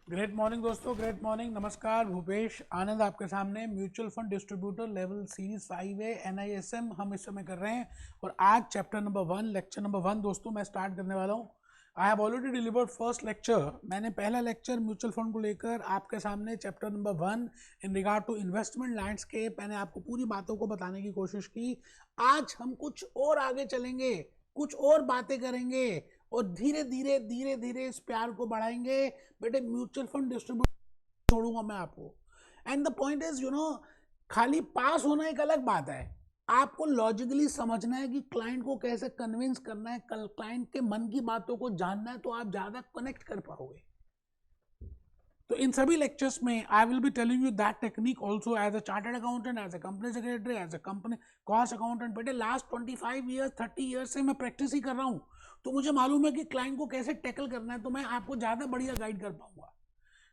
Great morning दोस्तों, great morning. नमस्कार, भूपेश आनंद आपके सामने। Mutual fund distributor level series 5A NISM हम इस समय कर रहे हैं और आज चैप्टर नंबर 1 लेक्चर नंबर 1 दोस्तों मैं स्टार्ट करने वाला हूं। I have already delivered first lecture. मैंने पहला लेक्चर म्यूचुअल फंड को लेकर आपके सामने chapter number 1 in regard to investment landscape मैंने आपको पूरी बातों को बताने की कोशिश की। आज हम कुछ और आगे चलेंगे, कुछ और बातें करेंगे और धीरे धीरे धीरे धीरे इस प्यार को बढ़ाएंगे। बेटे म्यूचुअल फंड डिस्ट्रीब्यूट छोड़ूंगा मैं आपको। एंड द पॉइंट इज खाली पास होना एक अलग बात है, आपको लॉजिकली समझना है कि क्लाइंट को कैसे कन्विंस करना है, क्लाइंट के मन की बातों को जानना है, तो आप ज्यादा कनेक्ट कर पाओगे। तो इन सभी लेक्चर्स में I will be telling you that technique also as a chartered accountant, as a company secretary, as a company cost accountant. बेटे लास्ट 25 ईयर्स 30 ईयर्स से मैं प्रैक्टिस ही कर रहा हूँ, तो मुझे मालूम है कि क्लाइंट को कैसे टैकल करना है, तो मैं आपको ज़्यादा बढ़िया गाइड कर पाऊंगा।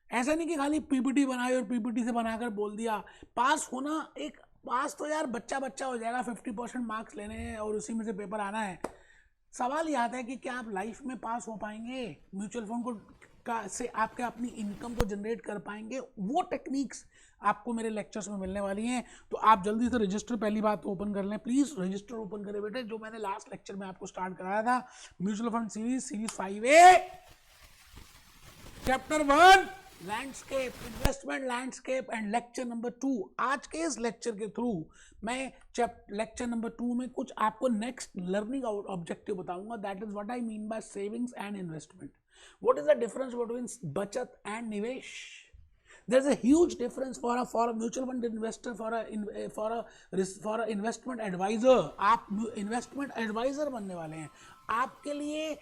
ऐसा नहीं कि खाली पीपीटी बनाई और पीपीटी से बनाकर बोल दिया। पास होना एक पास तो यार बच्चा बच्चा हो जाएगा, 50% मार्क्स लेने हैं और उसी में से पेपर आना है। सवाल ये आता है कि क्या आप लाइफ में पास हो पाएंगे, म्यूचुअल फंड को से आपके अपनी इनकम को जनरेट कर पाएंगे। वो टेक्निक्स आपको मेरे लेक्चर्स में मिलने वाली हैं। तो आप जल्दी से रजिस्टर पहली बात तो ओपन कर लें, प्लीज रजिस्टर ओपन करें बेटे, जो मैंने लास्ट लेक्चर में आपको स्टार्ट कराया था। Mutual fund series 5A chapter 1 landscape, investment landscape and lecture number 2। आज के इस लेक्चर के थ्रू मैं लेक्चर नंबर 2 में कुछ आपको नेक्स्ट लर्निंग ऑब्जेक्टिव बताऊंगा। That is what I mean by savings and investment. What is the difference between बचत एंड निवेश? There's a huge difference for a mutual fund investor, for a investment advisor. आप investment advisor बनने वाले हैं, आपके लिए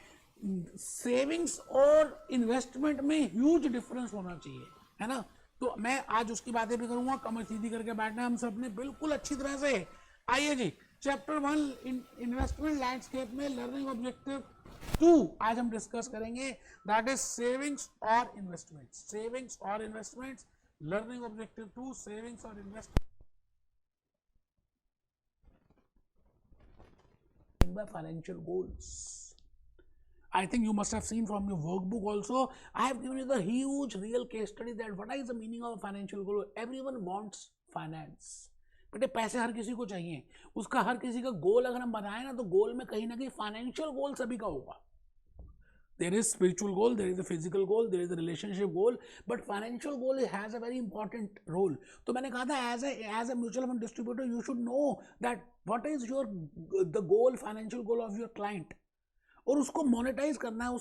savings और investment में ह्यूज डिफरेंस होना चाहिए, है ना। तो मैं आज उसकी बातें भी करूंगा। कमर सीधी करके बैठना है हम सब ने बिल्कुल अच्छी तरह से। आइए जी, चैप्टर 1 इन्वेस्टमेंट लैंडस्केप में लर्निंग ऑब्जेक्टिव 2 आज हम डिस्कस करेंगे। दैट इज सेविंग्स और इन्वेस्टमेंट्स। सेविंग्स और इन्वेस्टमेंट्स, लर्निंग ऑब्जेक्टिव 2 सेविंग्स और investment by financial goals. I think you must have seen from your workbook also. I have given you the huge real case study that what is the meaning of a financial goal. Everyone wants finance. बेटे पैसे हर किसी को चाहिए, उसका हर किसी का गोल अगर हम बनाए ना, तो गोल में कहीं ना कहीं फाइनेंशियल गोल सभी का होगा। There is spiritual goal, there is a physical goal, there is a relationship goal, but financial goal has a very important role. तो मैंने कहा था as a mutual fund distributor you should know that what is the goal, financial goal of your client, और उसको monetise करना है,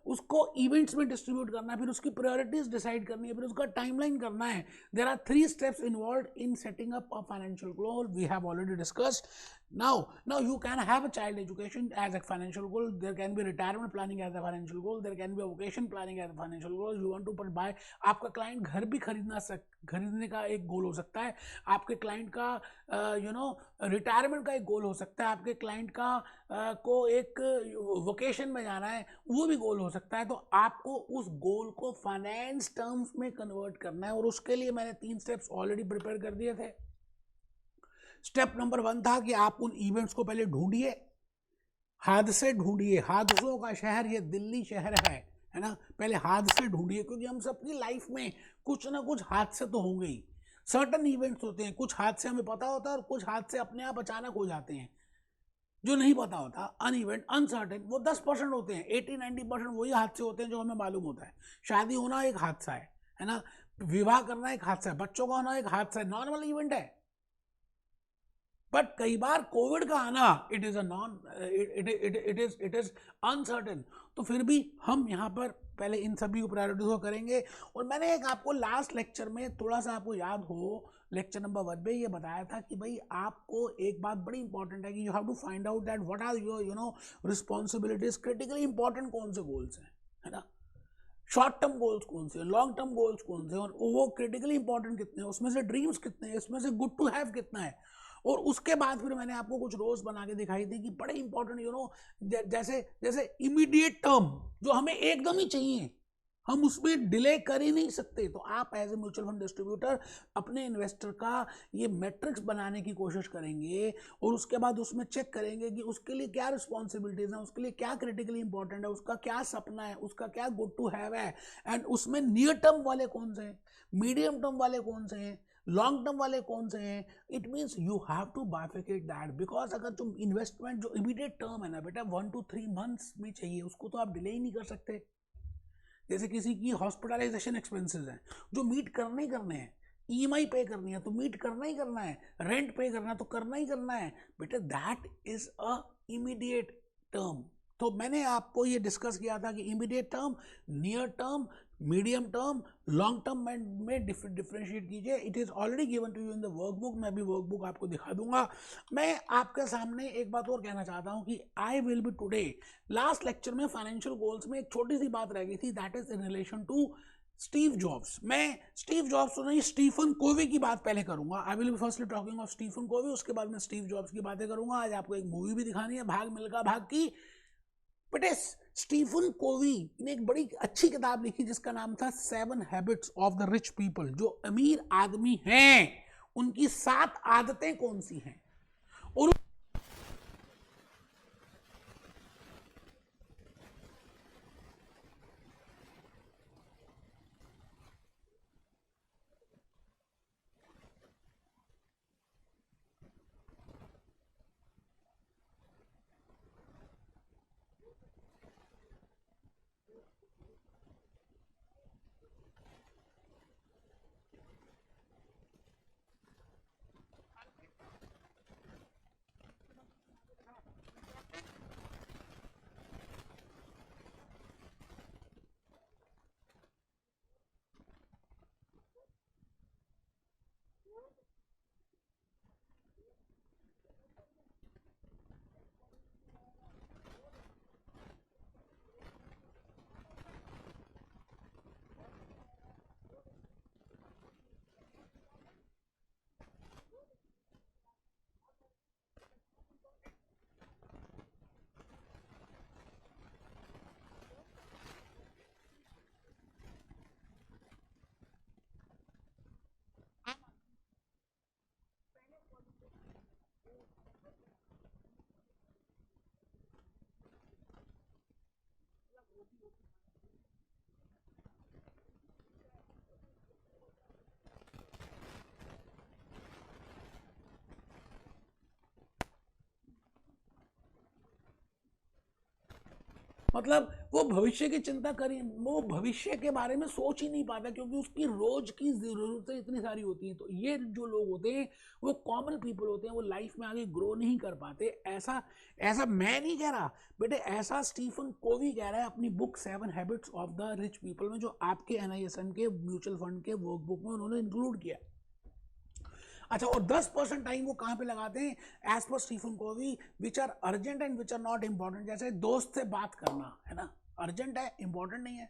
उसको events में डिस्ट्रीब्यूट करना है, फिर उसकी प्रायोरिटीज डिसाइड करनी है, फिर उसका टाइमलाइन करना है। There are 3 steps involved in setting up a financial goal. We have already discussed. Now you can have a child education as a financial goal. There can be retirement planning as a financial goal. There can be a vacation planning as a financial goal. You want to buy, आपका client घर भी खरीदने का एक गोल हो सकता है। आपके क्लाइंट का रिटायरमेंट का एक गोल हो सकता है। आपके क्लाइंट का को एक वोकेशन में जाना है, वो भी गोल हो सकता है। तो आपको उस गोल को फाइनेंस टर्म्स में कन्वर्ट करना है, और उसके लिए मैंने 3 स्टेप्स ऑलरेडी प्रिपेयर कर दिए थे। स्टेप नंबर 1 था कि आप उन इवेंट्स को पहले ढूंढिए, हादसे ढूंढिए। हादसों का शहर ये दिल्ली शहर है ना। पहले हादसे ढूंढिए, क्योंकि हम सबकी लाइफ में कुछ ना कुछ हादसे तो होंगे ही। सर्टन इवेंट्स होते हैं, कुछ हादसे हमें पता होता है और कुछ हादसे अपने आप अचानक हो जाते हैं। जो नहीं पता होता, अनइवेंट अनसर्टेन, वो 10% होते हैं। 80-90% वही हादसे होते हैं जो हमें मालूम होता है। शादी होना एक हादसा है ना। विवाह करना एक हादसा है, बच्चों का होना एक हादसा है, नॉर्मल इवेंट है। बट कई बार कोविड का आना, इट इज अनसर्टेन। तो फिर भी हम यहाँ पर पहले इन सभी प्रायोरिटीज को करेंगे। और मैंने एक आपको लास्ट लेक्चर में, थोड़ा सा आपको याद हो, लेक्चर नंबर 1 में ये बताया था कि भाई आपको एक बात बड़ी इंपॉर्टेंट है कि you have to find out that what are your responsibilities. Critically important कौन से गोल्स हैं, है ना। शॉर्ट टर्म गोल्स कौन से, लॉन्ग टर्म गोल्स कौन से, और वो क्रिटिकली इंपॉर्टेंट कितने हैं, उसमें से ड्रीम्स कितने हैं, इसमें से गुड टू हैव कितना है। और उसके बाद फिर मैंने आपको कुछ रोज बना के दिखाई थी कि बड़े इंपॉर्टेंट जैसे इमीडिएट टर्म जो हमें एकदम ही चाहिए, हम उसमें डिले कर ही नहीं सकते। तो आप as a mutual fund distributor अपने इन्वेस्टर का ये मैट्रिक्स बनाने की कोशिश करेंगे और उसके बाद उसमें चेक करेंगे कि उसके लिए क्या रिस्पॉन्सिबिलिटीज हैं, उसके लिए क्या क्रिटिकली इंपॉर्टेंट है, उसका क्या सपना है, उसका क्या गुड टू हैव है, एंड उसमें नियर टर्म वाले कौन से हैं, मीडियम टर्म वाले कौन से हैं, लॉन्ग टर्म वाले कौन से हैं। It means you have to bifurcate that, because अगर जो इन्वेस्टमेंट जो इमीडिएट टर्म है ना बेटा 1 to 3 months में चाहिए, उसको तो आप डिले ही नहीं कर सकते। जैसे किसी की हॉस्पिटलाइजेशन एक्सपेंसेस हैं जो मीट करने ही करने हैं, ईएमआई पे करनी है तो मीट करना ही करना है, रेंट पे करना है तो करना ही करना है बेटा, that is a immediate term. तो मैंने आपको ये डिस्कस किया था कि immediate term, near term, medium term, long term में डिफरेंशिएट कीजिए। It is already given to you in the workbook, मैं भी वर्कबुक आपको दिखा दूंगा। मैं आपके सामने एक बात और कहना चाहता हूं कि I will be today, last lecture में फाइनेंशियल गोल्स में एक छोटी सी बात रह गई थी, that is in relation to Steve Jobs. मैं स्टीव जॉब्स तो नहीं, स्टीफन कोवी की बात पहले करूंगा। I will be firstly talking of Stephen Covey, उसके बाद मैं स्टीव जॉब्स की बातें करूंगा। आज आपको एक मूवी भी दिखानी है, भाग मिल्खा भाग की। बट स्टीफन कोवी ने एक बड़ी अच्छी किताब लिखी जिसका नाम था 7 habits of the rich people. जो अमीर आदमी हैं उनकी 7 आदतें कौन सी हैं। और मतलब वो भविष्य की चिंता करी, वो भविष्य के बारे में सोच ही नहीं पाता क्योंकि उसकी रोज की जरूरतें इतनी सारी होती हैं। तो ये जो लोग होते हैं वो कॉमन पीपल होते हैं, वो लाइफ में आगे ग्रो नहीं कर पाते। ऐसा ऐसा मैं नहीं कह रहा बेटे, ऐसा स्टीफन कोवी कह रहा है अपनी book 7 habits of the rich people में, जो आपके NISM के म्यूचुअल फंड के वर्कबुक में उन्होंने इंक्लूड किया। अच्छा, और 10% टाइम वो कहाँ पे लगाते हैं, एज पर Stephen Covey, which are urgent and which are not important. जैसे दोस्त से बात करना है ना, अर्जेंट है, इंपॉर्टेंट नहीं है।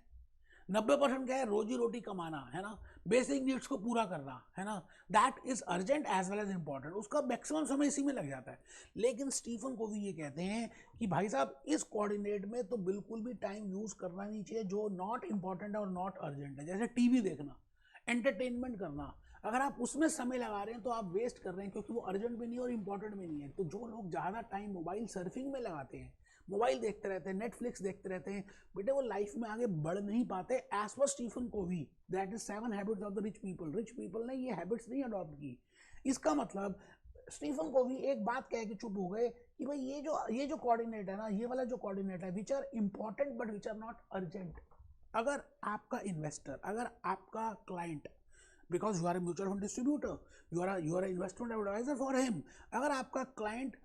90% क्या है, रोजी रोटी कमाना है ना, बेसिक नीड्स को पूरा करना है ना, that is urgent as well as important, उसका मैक्सिमम समय इसी में लग जाता है। लेकिन स्टीफन कोवी ये कहते हैं कि भाई साहब इस कोऑर्डिनेट में तो बिल्कुल भी टाइम यूज करना नहीं चाहिए जो नॉट इंपॉर्टेंट है और नॉट अर्जेंट है। जैसे टीवी देखना, एंटरटेनमेंट करना, अगर आप उसमें समय लगा रहे हैं तो आप वेस्ट कर रहे हैं, क्योंकि वो अर्जेंट भी नहीं है और इंपॉर्टेंट भी नहीं है। तो जो लोग ज़्यादा टाइम मोबाइल सर्फिंग में लगाते हैं, मोबाइल देखते रहते हैं, नेटफ्लिक्स देखते रहते हैं बेटे, वो लाइफ में आगे बढ़ नहीं पाते। एज पर Stephen Covey, that is 7 habits of the rich people. Rich people ने ये हैबिट्स नहीं अडॉप्ट की। इसका मतलब स्टीफन कोवी एक बात कह के चुप हो गए कि भाई ये जो कोऑर्डिनेट है ना, ये वाला जो कोऑर्डिनेट है, which are important but which are not urgent. अगर आपका इन्वेस्टर, अगर आपका client, because you are a mutual fund distributor, you are investment adviser for him, अगर आपका क्लाइंट,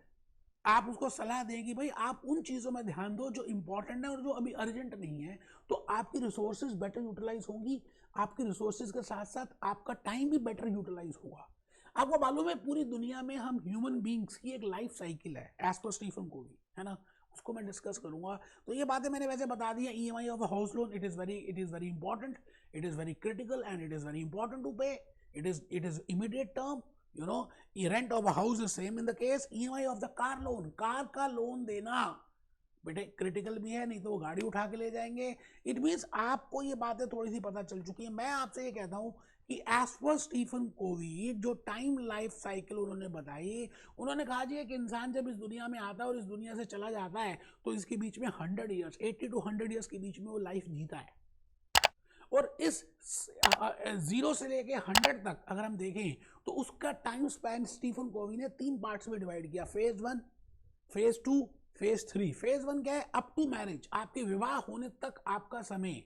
आप उसको सलाह देगी भाई आप उन चीज़ों में ध्यान दो जो इंपॉर्टेंट है और जो अभी अर्जेंट नहीं है, तो आपकी रिसोर्सेज बेटर यूटिलाइज होंगी। आपकी रिसोर्सेज के साथ साथ आपका टाइम भी बेटर यूटिलाइज होगा। आपको मालूम है पूरी दुनिया में हम ह्यूमन बींग्स की एक लाइफ साइकिल है, एज पर स्टीफन कोवी, है ना, उसको मैं डिस्कस करूंगा। तो ये बातें मैंने वैसे बता दी है। EMI of a house loan, it is very important, it is very critical and it is very important to pay. It is immediate term, you know. Rent of a house is same in the case. EMI of the car loan, car का loan देना बेटे critical भी है, नहीं तो वो गाड़ी उठा के ले जाएंगे। इट मीन्स आपको ये बातें थोड़ी सी पता चल चुकी है। मैं आपसे ये कहता हूँ कि एज पर स्टीफन कोवी जो टाइम लाइफ साइकिल उन्होंने बताई, उन्होंने कहा जी एक इंसान जब इस दुनिया में आता है और इस दुनिया से चला जाता है तो इसके बीच में 100 ईयर्स, 80 to 100 ईयर्स के बीच में वो लाइफ जीता है। और इस 0 से लेके 100 तक अगर हम देखें तो उसका टाइम स्पैन स्टीफन कोवी ने 3 पार्ट्स में डिवाइड किया, फेज 1, फेज 2, फेज 3। फेज 1 क्या है? अप टू मैरिज, आपके विवाह होने तक आपका समय,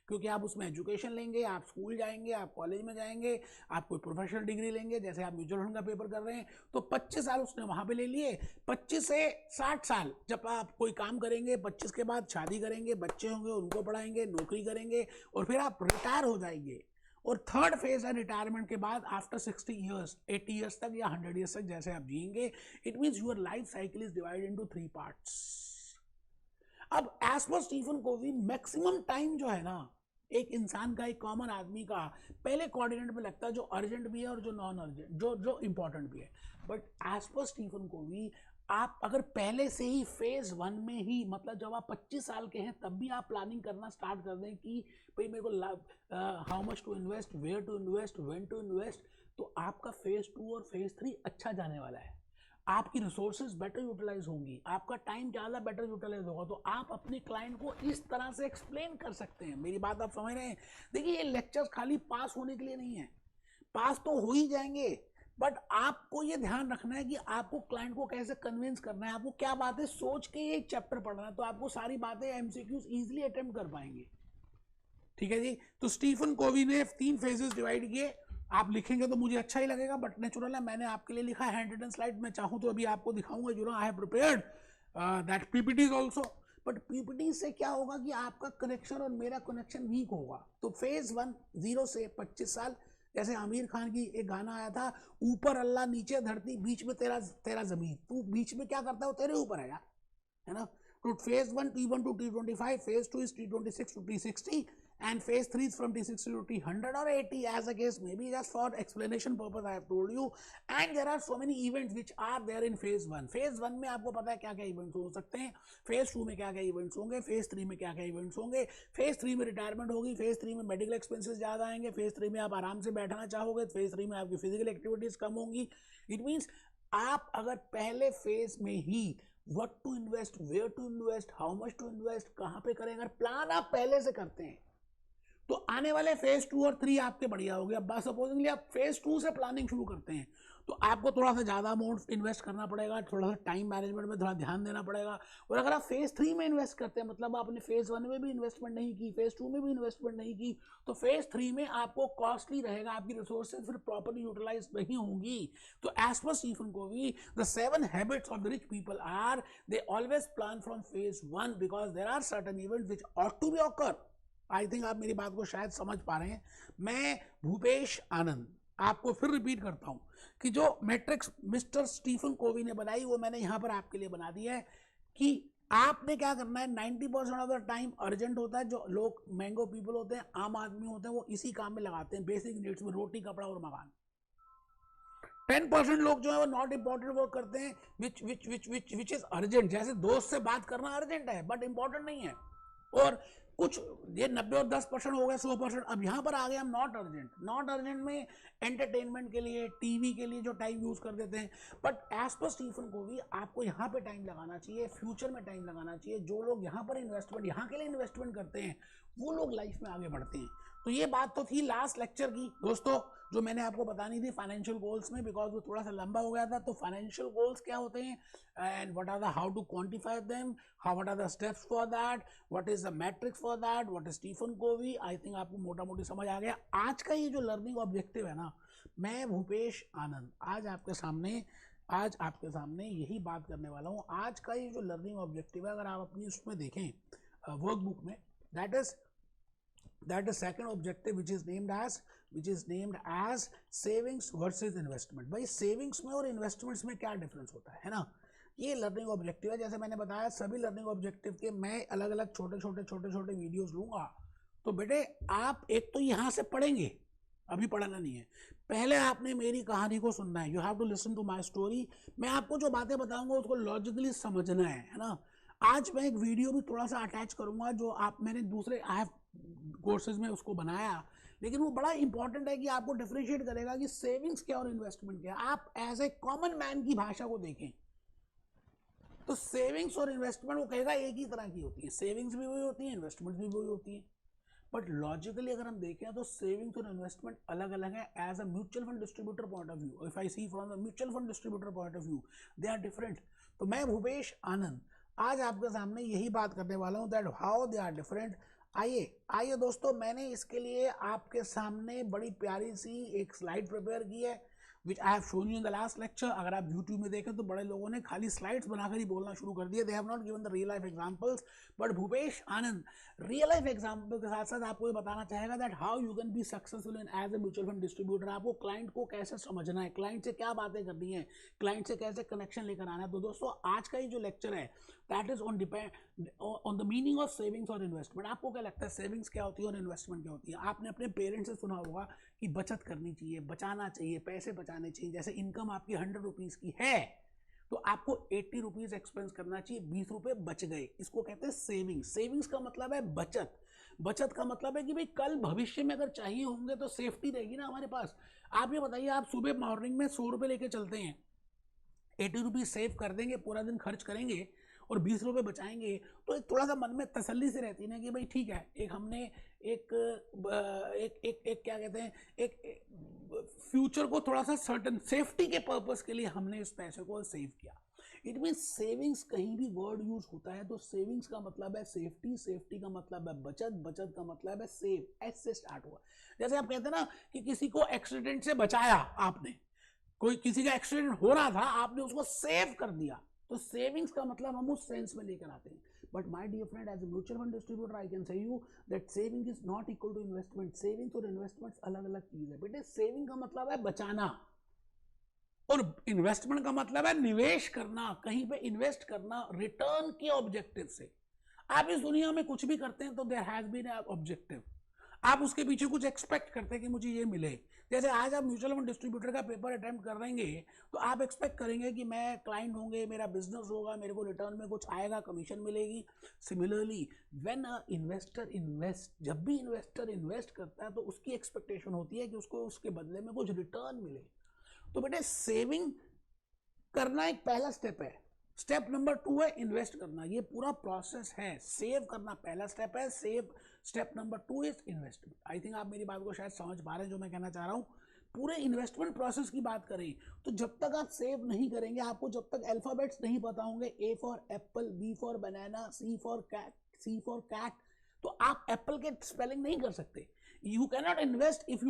क्योंकि आप उसमें एजुकेशन लेंगे, आप स्कूल जाएंगे, आप कॉलेज में जाएंगे, आप कोई प्रोफेशनल डिग्री लेंगे, जैसे आप म्यूचुअल फंड का पेपर कर रहे हैं, तो 25 साल उसने वहां पे ले लिए। 25 से 60 साल जब आप कोई काम करेंगे, 25 के बाद शादी करेंगे, बच्चे होंगे, उनको पढ़ाएंगे, नौकरी करेंगे और फिर आप रिटायर हो जाएंगे। और थर्ड फेज है रिटायरमेंट के बाद, आफ्टर 60 ईयर्स, 80 ईयर्स तक या 100 ईयर्स तक जैसे आप जिएंगे। It means your life cycle is divided into 3 parts. अब एज पर स्टीफन कोवी मैक्सिमम टाइम जो है ना एक इंसान का, एक कॉमन आदमी का पहले कोऑर्डिनेट में लगता है, जो अर्जेंट भी है और जो नॉन अर्जेंट, जो इंपॉर्टेंट भी है। बट एज पर स्टीफन कोवी आप अगर पहले से ही फेज 1 में ही, मतलब जब आप 25 साल के हैं तब भी आप प्लानिंग करना स्टार्ट कर दें कि भाई मेरे को how much to invest, where to invest, when to invest, तो आपका फेज 2 और फेज 3 अच्छा जाने वाला है। आपकी रिसोर्सेज बेटर यूटिलाइज होंगी, आपका टाइम ज़्यादा बेटर यूटिलाइज होगा, तो आप अपने क्लाइंट को इस तरह से एक्सप्लेन कर सकते हैं। मेरी बात आप समझ रहे हैं? देखिए ये लेक्चर्स खाली पास होने के लिए नहीं है, पास तो हो ही जाएंगे, बट आपको ये ध्यान रखना है कि आपको क्लाइंट को कैसे कन्विंस करना है, आपको क्या बातें सोच के ये चैप्टर पढ़ना है, तो आपको सारी बातें एमसीक्यूज इजीली अटेम्प्ट कर पाएंगे। ठीक है जी। तो स्टीफन कोवी ने 3 फेजेस डिवाइड किए। आप लिखेंगे तो मुझे अच्छा ही लगेगा, बट नेचुरल है, मैंने आपके लिए लिखा है हैंड रिटन स्लाइड में, चाहूँ तो अभी आपको दिखाऊंगा, you know I have prepared that PPTs also. But PPT से क्या होगा कि आपका कनेक्शन और मेरा कनेक्शन वीक होगा। तो फेज 1 0 से 25 साल, जैसे आमिर खान की एक गाना आया था, ऊपर अल्लाह नीचे धरती बीच में तेरा जमीन, तू बीच में क्या करता है वो तेरे ऊपर है यार, है ना। तो phase 1 T1 to T25, phase 2 is T26 to T60, and phase 3 is from T60 to T100 or 80 as a case maybe. Just for explanation purpose I have told you. And there are so many events which are there in phase 1. phase 1 में आपको पता है क्या क्या events हो सकते हैं, phase 2 में क्या क्या इवेंट्स होंगे, phase 3 में क्या क्या इवेंट्स होंगे। phase 3 में रिटायरमेंट होगी, phase 3 में मेडिकल एक्सपेंसेस ज़्यादा आएंगे, phase 3 में आप आराम से बैठना चाहोगे, phase 3 में आपकी फिजिकल एक्टिविटीज़ कम होंगी। इट मीन्स आप अगर पहले फेज में ही what to invest, where to invest, how much to invest, कहाँ पे करें, अगर प्लान आप पहले से करते हैं तो आने वाले फेज 2 और 3 आपके बढ़िया हो गया। बस सपोजिंगली आप फेज 2 से प्लानिंग शुरू करते हैं तो आपको थोड़ा सा ज़्यादा अमाउंट इन्वेस्ट करना पड़ेगा, थोड़ा सा टाइम मैनेजमेंट में थोड़ा ध्यान देना पड़ेगा। और अगर आप फेज 3 में इन्वेस्ट करते हैं, मतलब आपने फेज 1 में भी इन्वेस्टमेंट नहीं की, फेज 2 में भी इन्वेस्टमेंट नहीं की, तो फेज 3 में आपको कॉस्टली रहेगा, आपकी रिसोर्सेज फिर प्रॉपरली यूटिलाइज नहीं होंगी। तो एज पर Stephen Covey, the 7 habits of the rich people are they always plan from phase 1 because there are certain events which ought to be occur. I think आप मेरी बात को शायद समझ पा रहे हैं। मैं भूपेश आनंद आपको फिर रिपीट करता हूं कि जो मैट्रिक्स मिस्टर स्टीफन कोवी ने बनाई वो मैंने यहां पर आपके लिए बना दी है कि आपने क्या करना है। 90% ऑफ द टाइम अर्जेंट होता है, जो लोग मैंगो पीपल होते हैं, आम आदमी होते हैं, वो इसी काम में लगाते हैं, बेसिक नीड्स में, रोटी कपड़ा और मकान। 10% लोग जो है वो नॉट इंपॉर्टेंट वर्क करते हैं, विच इज अर्जेंट, जैसे दोस्त से बात करना अर्जेंट है बट इंपॉर्टेंट नहीं है। और कुछ ये 90 और 10% हो गए, 100%। अब यहाँ पर आ गए हम नॉट अर्जेंट। नॉट अर्जेंट में एंटरटेनमेंट के लिए, टीवी के लिए जो टाइम यूज कर देते हैं। बट एज पर स्टीफन कोवी आपको यहाँ पे टाइम लगाना चाहिए, फ्यूचर में टाइम लगाना चाहिए। जो लोग यहाँ पर इन्वेस्टमेंट, यहाँ के लिए इन्वेस्टमेंट करते हैं, वो लोग लाइफ में आगे बढ़ते हैं। तो ये बात तो थी लास्ट लेक्चर की दोस्तों, जो मैंने आपको बतानी थी फाइनेंशियल गोल्स में, बिकॉज वो थोड़ा सा लंबा हो गया था। तो फाइनेंशियल गोल्स क्या होते हैं and what are the, how to quantify them, how what are the steps for that, what is the matrix for that, what is Stephen Covey. I think आपको मोटा मोटी समझ आ गया। आज का ये जो लर्निंग ऑब्जेक्टिव है ना, मैं भूपेश आनंद आज आपके सामने यही बात करने वाला हूँ। आज का ये जो लर्निंग ऑब्जेक्टिव है, अगर आप अपनी उसमें देखें वर्कबुक में, that is second objective which is named as savings versus investment। भाई सेविंग्स में और इन्वेस्टमेंट्स में क्या डिफरेंस होता है ना, ये लर्निंग ऑब्जेक्टिव है। जैसे मैंने बताया सभी लर्निंग ऑब्जेक्टिव के मैं अलग अलग छोटे वीडियोस लूंगा। तो बेटे आप एक तो यहाँ से पढ़ेंगे, अभी पढ़ना नहीं है, पहले आपने मेरी कहानी को सुनना है। You have to listen to my story. मैं आपको जो बातें बताऊंगा उसको लॉजिकली समझना है ना। आज मैं एक वीडियो भी थोड़ा सा अटैच करूंगा जो आप मैंने दूसरे आई हैव कोर्सेज में उसको बनाया, लेकिन वो बड़ा इंपॉर्टेंट है कि आपको डिफरेंशिएट करेगा कि सेविंग्स क्या और इन्वेस्टमेंट क्या। आप एज ए कॉमन मैन की भाषा को देखें तो सेविंग्स और इन्वेस्टमेंट वो कहेगा एक ही तरह की होती है, सेविंग्स भी वही होती है, इन्वेस्टमेंट भी वही होती है। बट लॉजिकली अगर हम देखें तो सेविंग्स और इन्वेस्टमेंट अलग अलग है as a mutual fund distributor point of view. If I see from the mutual fund distributor point of view they are different. तो मैं भूपेश आनंद आज आपके सामने यही बात करने वाला हूँ that how they are different. आइए आइए दोस्तों, मैंने इसके लिए आपके सामने बड़ी प्यारी सी एक स्लाइड प्रिपेयर की है which I have shown you in the last lecture. अगर आप यूट्यूब में देखें तो बड़े लोगों ने खाली स्लाइड्स बनाकर ही बोलना शुरू कर दिया, they have not given the real life examples. But Bhupesh Anand real life example के साथ साथ आपको ये बताना चाहेगा that how you can be successful in as a mutual fund distributor. आपको क्लाइंट को कैसे समझना है, क्लाइंट से क्या बातें करनी है, क्लाइंट से कैसे कनेक्शन लेकर आना है। तो दोस्तों आज का ही जो लेक्चर है that is on depend on the meaning of savings और इन्वेस्टमेंट। आपको क्या लगता है सेविंग्स क्या होती है और इन्वेस्टमेंट क्या होती है? आपने अपने पेरेंट्स से सुना होगा कि बचत करनी चाहिए, बचाना चाहिए, पैसे बचाने चाहिए। जैसे इनकम आपकी 100 रुपीज़ की है तो आपको 80 रुपीज़ एक्सपेंस करना चाहिए, 20 रुपये बच गए, इसको कहते हैं सेविंग्स। सेविंग्स का मतलब है बचत। बचत का मतलब है कि भाई कल भविष्य में अगर चाहिए होंगे तो सेफ्टी रहेगी ना हमारे पास। आप ये बताइए, आप सुबह मॉर्निंग में 100 रुपये लेके चलते हैं, 80 रुपीज़ सेव कर देंगे, पूरा दिन खर्च करेंगे और 20 रुपये बचाएंगे, तो एक थोड़ा सा मन में तसल्ली से रहती है ना कि भाई ठीक है, एक हमने एक एक एक, एक क्या कहते हैं एक फ्यूचर को थोड़ा सा सर्टन सेफ्टी के पर्पस के लिए हमने इस पैसे को सेव किया। इट मीन सेविंग्स कहीं भी वर्ड यूज होता है तो सेविंग्स का मतलब है सेफ्टी, सेफ्टी का मतलब है बचत, बचत का मतलब है सेव। एस से स्टार्ट हुआ। जैसे आप कहते हैं ना कि किसी को एक्सीडेंट से बचाया आपने, कोई किसी का एक्सीडेंट हो रहा था आपने उसको सेव कर दिया, तो सेविंग्स का मतलब हम उस सेंस में लेकर आते हैं। But my dear friend, as a mutual fund distributor I can say you that saving is not equal to investment. Savings और इन्वेस्टमेंट अलग अलग चीज है बेटे। सेविंग का मतलब है बचाना और इन्वेस्टमेंट का मतलब है निवेश करना, कहीं पे इन्वेस्ट करना रिटर्न के ऑब्जेक्टिव से। आप इस दुनिया में कुछ भी करते हैं तो there has been an objective, आप उसके पीछे कुछ एक्सपेक्ट करते हैं कि मुझे ये मिले। जैसे आज आप म्यूचुअल फंड डिस्ट्रीब्यूटर का पेपर अटेम्प्ट कर रहेंगे तो आप एक्सपेक्ट करेंगे कि मैं क्लाइंट होंगे, मेरा बिजनेस होगा, मेरे को रिटर्न में कुछ आएगा, कमीशन मिलेगी। Similarly when a investor invest, जब भी इन्वेस्टर इन्वेस्ट करता है तो उसकी एक्सपेक्टेशन होती है कि उसको उसके बदले में कुछ रिटर्न मिले। तो बेटे सेविंग करना एक पहला स्टेप है। स्टेप नंबर 2 है इन्वेस्ट करना। ये पूरा प्रोसेस है। सेव करना पहला स्टेप है, save. Step number 2 is investment. I think आप मेरी बात को शायद समझ पा रहे हैं जो मैं कहना चाह रहा हूँ। पूरे इन्वेस्टमेंट प्रोसेस की बात करें तो जब तक आप सेव नहीं करेंगे, आपको जब तक अल्फाबेट्स नहीं पता होंगे, A for apple, B for banana, C for cat, तो आप एप्पल के स्पेलिंग नहीं कर सकते। You cannot invest if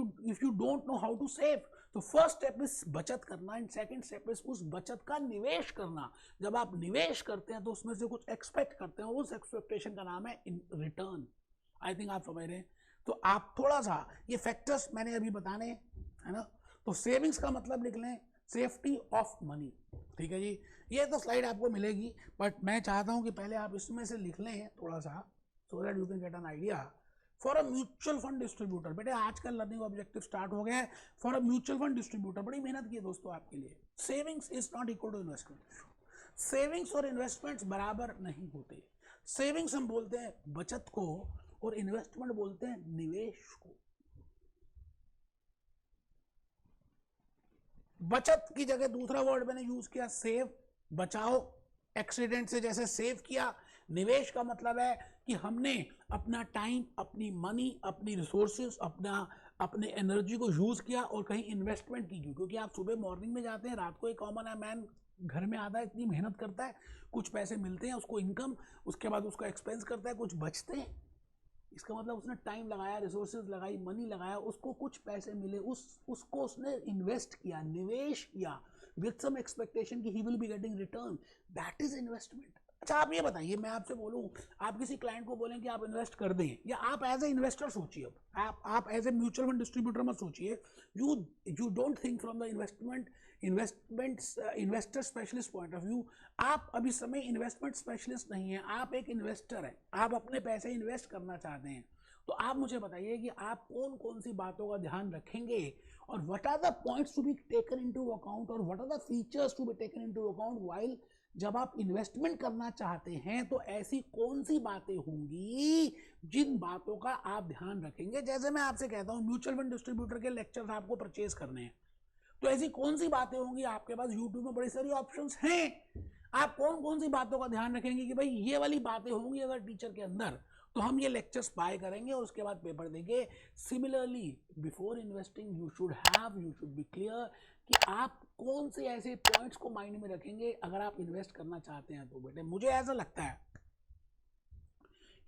you don't know how to save. तो फर्स्ट स्टेप इज बचत करना एंड सेकंड स्टेप इज उस बचत का निवेश करना। जब आप निवेश करते हैं तो उसमें से कुछ एक्सपेक्ट करते हैं, उस एक्सपेक्टेशन का नाम है रिटर्न। आई थिंक आप समझ रहे हैं। तो आप थोड़ा सा ये फैक्टर्स मैंने अभी बताने है ना। तो सेविंग्स का मतलब लिख लें सेफ्टी ऑफ मनी, ठीक है जी। ये तो स्लाइड आपको मिलेगी बट मैं चाहता हूं कि पहले आप इसमें से लिख लें थोड़ा सा, so that you can get an idea. For a mutual fund distributor, बेटे आज का लर्निंग ऑब्जेक्टिव स्टार्ट हो गया है। For a mutual fund distributor, बड़ी मेहनत की है दोस्तों आपके लिए। Savings is not equal to investment. Savings और इन्वेस्टमेंट्स बराबर नहीं होते। सेविंग्स हम बोलते हैं बचत को और इन्वेस्टमेंट बोलते हैं निवेश को। बचत की जगह दूसरा वर्ड मैंने यूज किया सेव, बचाओ, एक्सीडेंट से जैसे सेव किया। निवेश का मतलब है कि हमने अपना टाइम, अपनी मनी, अपनी रिसोर्सेज, अपने एनर्जी को यूज किया और कहीं इन्वेस्टमेंट की। क्योंकि आप सुबह मॉर्निंग में जाते हैं, रात को एक कॉमन है मैन घर में आता है, इतनी मेहनत करता है, कुछ पैसे मिलते हैं उसको इनकम, उसके बाद उसका एक्सपेंस करता है, कुछ बचते हैं। इसका मतलब उसने टाइम लगाया, रिसोर्सेज लगाई, मनी लगाया, उसको कुछ पैसे मिले, उसको उसने इन्वेस्ट किया, निवेश किया विद सम एक्सपेक्टेशन कि he will be getting return. That is investment. अच्छा आप ये बताइए, मैं आपसे बोलूं, आप किसी क्लाइंट को बोलें कि आप इन्वेस्ट कर दें, या आप एज ए इन्वेस्टर सोचिए। अब आप as a mutual fund distributor मत सोचिए। You don't think from the investor specialist point of view. आप अभी समय इन्वेस्टमेंट स्पेशलिस्ट नहीं है, आप एक इन्वेस्टर हैं, आप अपने पैसे इन्वेस्ट करना चाहते हैं। तो आप मुझे बताइए कि आप कौन कौन सी बातों का ध्यान रखेंगे और what are the points to be taken into account और what are the features to be taken into account while जब आप इन्वेस्टमेंट करना चाहते हैं तो ऐसी कौन सी बातें होंगी जिन बातों का आप ध्यान रखेंगे। जैसे मैं आपसे कहता हूं म्यूचुअल फंड डिस्ट्रीब्यूटर के लेक्चर्स आपको परचेज करने हैं, तो ऐसी कौन सी बातें होंगी, आपके पास यूट्यूब में बड़ी सारी ऑप्शंस हैं, आप कौन कौन सी बातों का ध्यान रखेंगे कि भाई ये वाली बातें होंगी अगर टीचर के अंदर, तो हम ये लेक्चर्स बाय करेंगे और उसके बाद पेपर देंगे। Similarly before investing you should be clear कि आप कौन से ऐसे पॉइंट्स को माइंड में रखेंगे अगर आप इन्वेस्ट करना चाहते हैं। तो बेटे मुझे ऐसा लगता है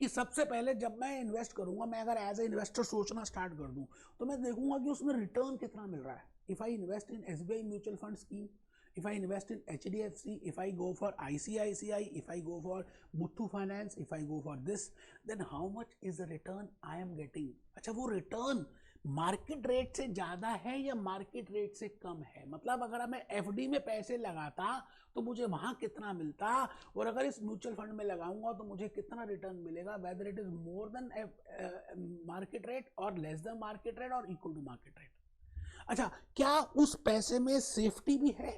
कि सबसे पहले जब मैं इन्वेस्ट करूंगा, मैं अगर एज ए इन्वेस्टर सोचना स्टार्ट कर दूं, तो मैं देखूंगा कि उसमें रिटर्न कितना मिल रहा है। If I invest in SBI mutual fund scheme, if I invest in HDFC, if I go for ICICI, if I go for Muthoot Finance, if I go for this, then how much is the return I am getting? अच्छा, वो return market rate से ज्यादा है या market rate से कम है। मतलब अगर मैं FD में पैसे लगाता तो मुझे वहां कितना मिलता, और अगर इस म्यूचुअल फंड में लगाऊंगा तो मुझे कितना रिटर्न मिलेगा, whether it is more than market rate और लेस देन मार्केट रेट और इक्वल टू मार्केट रेट। अच्छा, क्या उस पैसे में सेफ्टी भी है?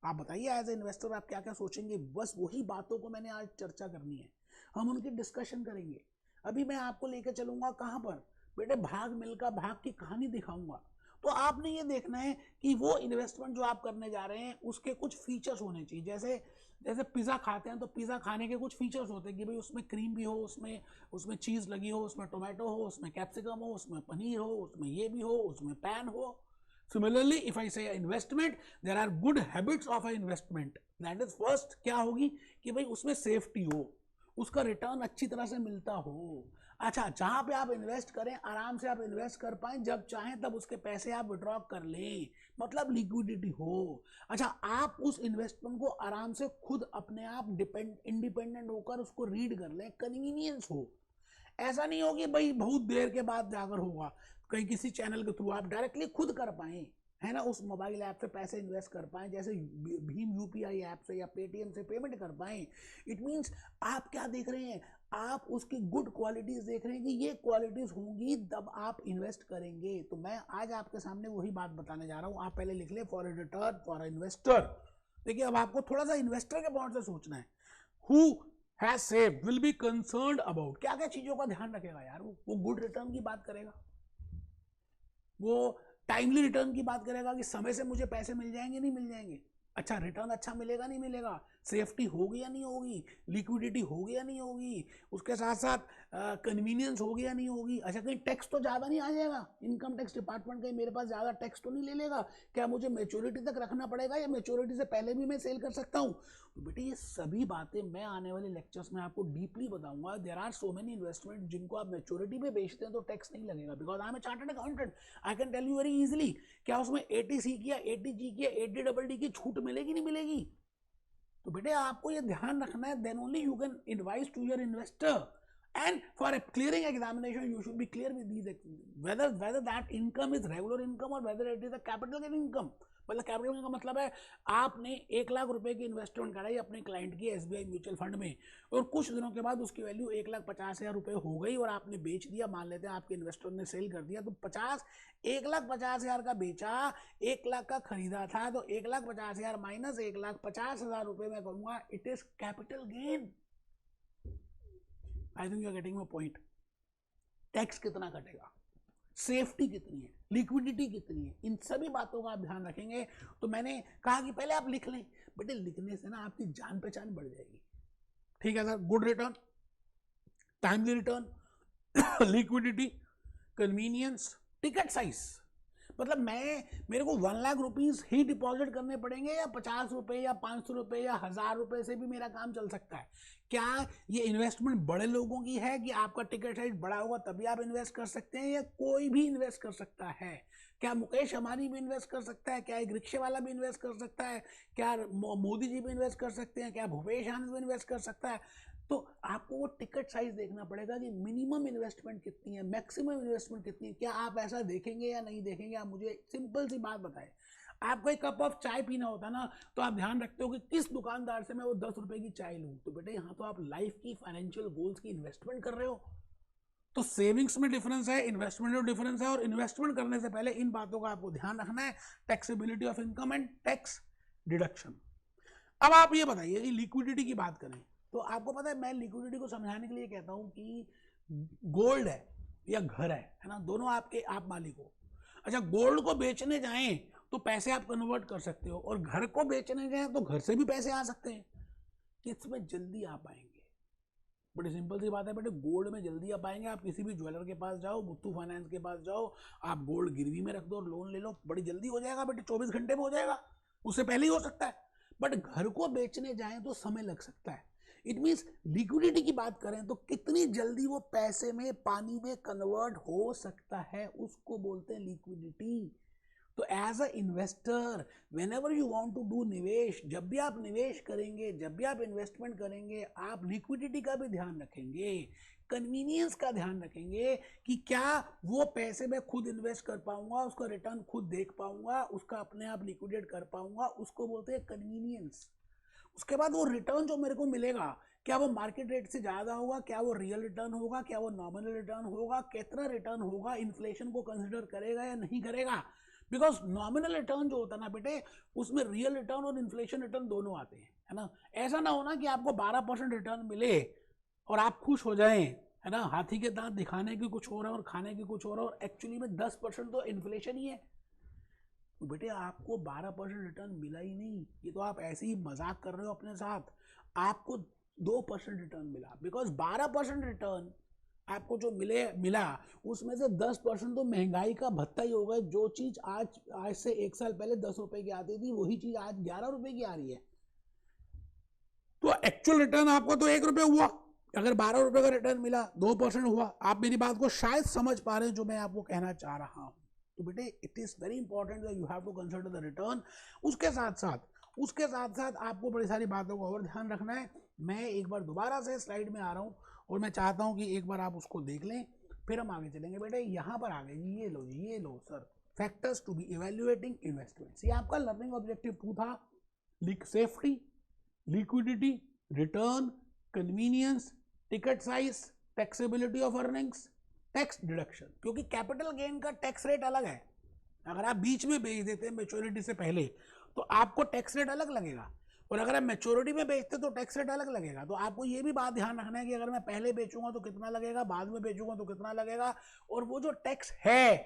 आप बताइए एज ए इन्वेस्टर आप क्या क्या सोचेंगे। बस वही बातों को मैंने आज चर्चा करनी है, हम उनकी डिस्कशन करेंगे। अभी मैं आपको लेकर चलूंगा कहां पर बेटे, भाग मिल्खा भाग की कहानी दिखाऊंगा। तो आपने ये देखना है कि वो इन्वेस्टमेंट जो आप करने जा रहे हैं उसके कुछ फीचर्स होने चाहिए। जैसे जैसे पिज़्ज़ा खाते हैं तो पिज़्ज़ा खाने के कुछ फीचर्स होते हैं कि भाई उसमें क्रीम भी हो, उसमें चीज़ लगी हो, उसमें टोमेटो हो, उसमें कैप्सिकम हो, उसमें पनीर हो, उसमें ये भी हो, उसमें पैन हो। Similarly, if I say investment, there are good habits of an investment. That is first क्या होगी कि भाई उसमें सेफ्टी हो, उसका रिटर्न अच्छी तरह से मिलता हो। अच्छा, जहां पे आप इन्वेस्ट करें आराम से आप इन्वेस्ट कर पाए, जब चाहें तब उसके पैसे आप विड्रॉ कर लें, मतलब लिक्विडिटी हो। अच्छा, आप उस इन्वेस्टमेंट को आराम से खुद अपने आप इंडिपेंडेंट होकर उसको रीड कर लें, कन्वीनियंस हो। ऐसा नहीं हो कि भाई बहुत देर के बाद जाकर होगा, कहीं किसी चैनल के थ्रू आप डायरेक्टली खुद कर पाए, है ना, उस मोबाइल ऐप से पैसे इन्वेस्ट कर पाए, जैसे भीम UPI ऐप से या पेटीएम से पेमेंट कर पाए। इट मीन्स आप क्या देख रहे हैं, आप उसकी गुड क्वालिटीज देख रहे हैं कि ये क्वालिटीज होंगी तब आप इन्वेस्ट करेंगे। तो मैं आज आपके सामने वही बात बताने जा रहा हूं। आप पहले लिख ले for a return for investor. देखिए अब आपको थोड़ा सा इन्वेस्टर के पॉइंट से सोचना है। Who has saved will be concerned about, क्या क्या चीजों का ध्यान रखेगा यार। वो गुड रिटर्न की बात करेगा, वो टाइमली रिटर्न की बात करेगा कि समय से मुझे पैसे मिल जाएंगे नहीं मिल जाएंगे, अच्छा रिटर्न अच्छा मिलेगा नहीं मिलेगा, सेफ्टी होगी या नहीं होगी, लिक्विडिटी होगी या नहीं होगी, उसके साथ साथ कन्वीनियंस होगी या नहीं होगी। अच्छा, कहीं टैक्स तो ज़्यादा नहीं आ जाएगा, इनकम टैक्स डिपार्टमेंट कहीं मेरे पास ज़्यादा टैक्स तो नहीं ले लेगा, क्या मुझे मैच्योरिटी तक रखना पड़ेगा या मैच्योरिटी से पहले भी मैं सेल कर सकता हूँ। तो बेटे ये सभी बातें मैं आने वाले लेक्चर्स में आपको डीपली बताऊंगा। There are so many investment जिनको आप मैच्योरिटी पे बेचते हैं तो टैक्स नहीं लगेगा, because I am a chartered accountant, I can tell you very easily. क्या उसमें 80C की या 80G की या 80DD की छूट मिलेगी नहीं मिलेगी। तो बेटे आपको ये ध्यान रखना है, then only you can advise to your investor. And for a clearing examination, you should be clear with these whether that income is regular income or whether it is a capital gain income। मतलब capital gain का मतलब है आपने 1 लाख रुपए की investment कराई अपने client की SBI म्यूचुअल फंड में, और कुछ दिनों के बाद उसकी वैल्यू 1,50,000 रुपए हो गई और आपने बेच दिया। मान लेते हैं आपके इन्वेस्टर ने सेल कर दिया, तो 1,50,000 का बेचा, 1 लाख का खरीदा था, तो 1,50,000 माइनस 1,50,000 रुपए में कहूंगा it is capital gain. I think you are getting my point. Tax कितना कटेगा, सेफ्टी कितनी है, लिक्विडिटी कितनी है, इन सभी बातों का आप ध्यान रखेंगे। तो मैंने कहा कि पहले आप लिख लें, बेटे लिखने से ना आपकी जान पहचान बढ़ जाएगी। ठीक है sir, good return, timely return, liquidity, convenience, ticket size. मतलब मेरे को 1 लाख रुपीज ही डिपॉजिट करने पड़ेंगे या 50 रुपए या 500 रुपए या 1000 रुपए से भी मेरा काम चल सकता है। क्या ये इन्वेस्टमेंट बड़े लोगों की है कि आपका टिकट साइज बड़ा होगा तभी आप इन्वेस्ट कर सकते हैं, या कोई भी इन्वेस्ट कर सकता है? क्या मुकेश अंबानी भी इन्वेस्ट कर सकता है? क्या एक रिक्शे वाला भी इन्वेस्ट कर सकता है? क्या मोदी जी भी इन्वेस्ट कर सकते हैं? क्या भूपेश आनंद भी इन्वेस्ट कर सकता है? तो आपको वो टिकट साइज देखना पड़ेगा कि मिनिमम इन्वेस्टमेंट कितनी है, मैक्सिमम इन्वेस्टमेंट कितनी है। क्या आप ऐसा देखेंगे या नहीं देखेंगे? आप मुझे सिंपल सी बात बताएं। आपको एक कप ऑफ चाय पीना होता ना, तो आप ध्यान रखते हो कि किस दुकानदार से मैं वो 10 रुपए की चाय लूं। तो बेटे यहाँ तो आप लाइफ की फाइनेंशियल गोल्स की इन्वेस्टमेंट कर रहे हो। तो सेविंग्स में डिफरेंस है, इन्वेस्टमेंट में डिफरेंस है, और इन्वेस्टमेंट करने से पहले इन बातों का आपको ध्यान रखना है, taxability of income and tax deduction. अब आप ये बताइए कि लिक्विडिटी की बात करें तो आपको पता है मैं लिक्विडिटी को समझाने के लिए कहता हूं कि गोल्ड है या घर है ना, दोनों आपके आप मालिक हो। अच्छा, गोल्ड को बेचने जाएं तो पैसे आप कन्वर्ट कर सकते हो, और घर को बेचने जाएं तो घर से भी पैसे आ सकते हैं। किसमें जल्दी आ पाएंगे? बड़ी सिंपल सी बात है बेटे, गोल्ड में जल्दी आ पाएंगे। आप किसी भी ज्वेलर के पास जाओ, मुथ्थू फाइनेंस के पास जाओ, आप गोल्ड गिरवी में रख दो और लोन ले लो, बड़ी जल्दी हो जाएगा बेटे, 24 घंटे में हो जाएगा, उससे पहले ही हो सकता है। बट घर को बेचने जाएं तो समय लग सकता है। इट मीन्स लिक्विडिटी की बात करें तो कितनी जल्दी वो पैसे में, पानी में कन्वर्ट हो सकता है, उसको बोलते हैं लिक्विडिटी। तो as a investor whenever you want to do निवेश, जब भी आप निवेश करेंगे, जब भी आप इन्वेस्टमेंट करेंगे, आप लिक्विडिटी का भी ध्यान रखेंगे, कन्वीनियंस का ध्यान रखेंगे कि क्या वो पैसे मैं खुद इन्वेस्ट कर पाऊंगा, उसका रिटर्न खुद देख पाऊंगा, उसका अपने आप लिक्विडेट कर पाऊंगा, उसको बोलते हैं कन्वीनियंस। उसके बाद वो रिटर्न जो मेरे को मिलेगा, क्या वो मार्केट रेट से ज़्यादा होगा, क्या वो रियल रिटर्न होगा, क्या वो नॉमिनल रिटर्न होगा, कितना रिटर्न होगा, इन्फ्लेशन को कंसिडर करेगा या नहीं करेगा। बिकॉज नॉमिनल रिटर्न जो होता है ना बेटे, उसमें रियल रिटर्न और इन्फ्लेशन रिटर्न दोनों आते हैं, है ना। ऐसा ना होना कि आपको 12% रिटर्न मिले और आप खुश हो जाएं, है ना, हाथी के दांत दिखाने की कुछ और है और खाने की कुछ और है, और एक्चुअली में 10% तो इन्फ्लेशन ही है। तो बेटे आपको 12% रिटर्न मिला ही नहीं, ये तो आप ऐसे ही मजाक कर रहे हो अपने साथ। आपको 2% रिटर्न मिला, बिकॉज 12% रिटर्न आपको जो मिला उसमें से 10% तो महंगाई का भत्ता ही होगा। जो चीज आज से 1 साल पहले 10 रुपए की आती थी, वही चीज आज 11 रुपए की आ रही है। तो एक्चुअल रिटर्न आपको तो 1 रुपए हुआ, अगर 12 रुपए का रिटर्न मिला, 2% हुआ। आप मेरी बात को शायद समझ पा रहे हैं जो मैं आपको कहना चाह रहा हूं। तो बेटे it is very important that you have to consider the return. उसके साथ साथ आपको बड़ी सारी बातों को और ध्यान रखना है। मैं एक बार दोबारा से स्लाइड में आ रहा हूँ और मैं चाहता हूँ कि एक बार आप उसको देख लें, फिर हम आगे चलेंगे। बेटे यहाँ पर आ गए जी, ये लो sir, factors to be evaluating investments. ये आपका लर्निंग ऑब्जेक्टिव 2 था। Safety, liquidity, return, convenience, ticket size, taxability of earnings, tax deduction. क्योंकि कैपिटल गेन का टैक्स रेट अलग है। अगर आप बीच में बेच देते हैं मैच्योरिटी से पहले तो आपको टैक्स रेट अलग लगेगा, और अगर आप मैच्योरिटी में बेचते तो टैक्स रेट अलग लगेगा। तो आपको ये भी बात ध्यान रखना है कि अगर मैं पहले बेचूंगा तो कितना लगेगा, बाद में बेचूंगा तो कितना लगेगा, और वो जो टैक्स है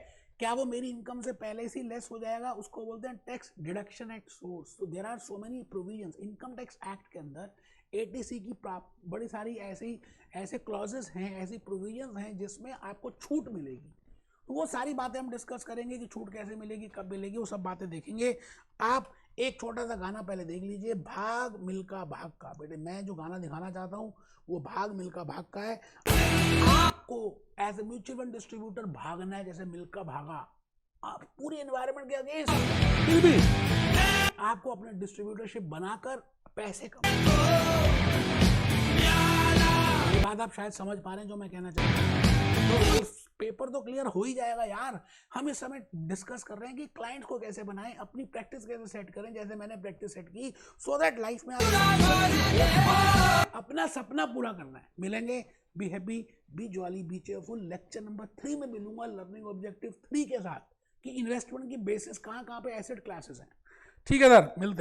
क्या वो मेरी इनकम से पहले से लेस हो जाएगा, उसको बोलते हैं टैक्स डिडक्शन एट सोर्स। तो there are so many provisions income tax act के अंदर, एटीसी की बड़ी सारी ऐसे क्लॉजेस हैं, ऐसी प्रोविजंस हैं जिसमें आपको छूट मिलेगी। तो वो सारी बातें हम डिस्कस करेंगे कि छूट कैसे मिलेगी, कब मिलेगी, वो सब बातें देखेंगे। आप एक छोटा सा गाना पहले देख लीजिए, भाग मिल्खा भाग का। बेटे मैं जो गाना दिखाना चाहता हूँ वो भाग मिल्खा भाग का है। आपको as a mutual fund distributor भागना है जैसे मिल्खा भागा, आप पूरी एनवायरनमेंट के अगेंस्ट, फिर भी आपको अपने डिस्ट्रीब्यूटरशिप बनाकर पैसे कमाने। ये बात आप शायद समझ पा रहे हैं जो मैं कहना चाहता हूँ। तो पेपर तो क्लियर हो ही जाएगा यार। हम इस समय डिस्कस कर रहे हैं कि क्लाइंट को कैसे बनाएं, अपनी प्रैक्टिस कैसे सेट करें, जैसे मैंने प्रैक्टिस सेट की, सो दैट लाइफ में अपना सपना पूरा करना है। मिलेंगे, be happy, B jolly, B cheerful. Lecture number 3 में मिलूंगा लर्निंग ऑब्जेक्टिव 3 के साथ कि इन्वेस्टमेंट की बेसिस कहाँ पे एसेट क्लासेस हैं। ठीक है सर, मिलते हैं।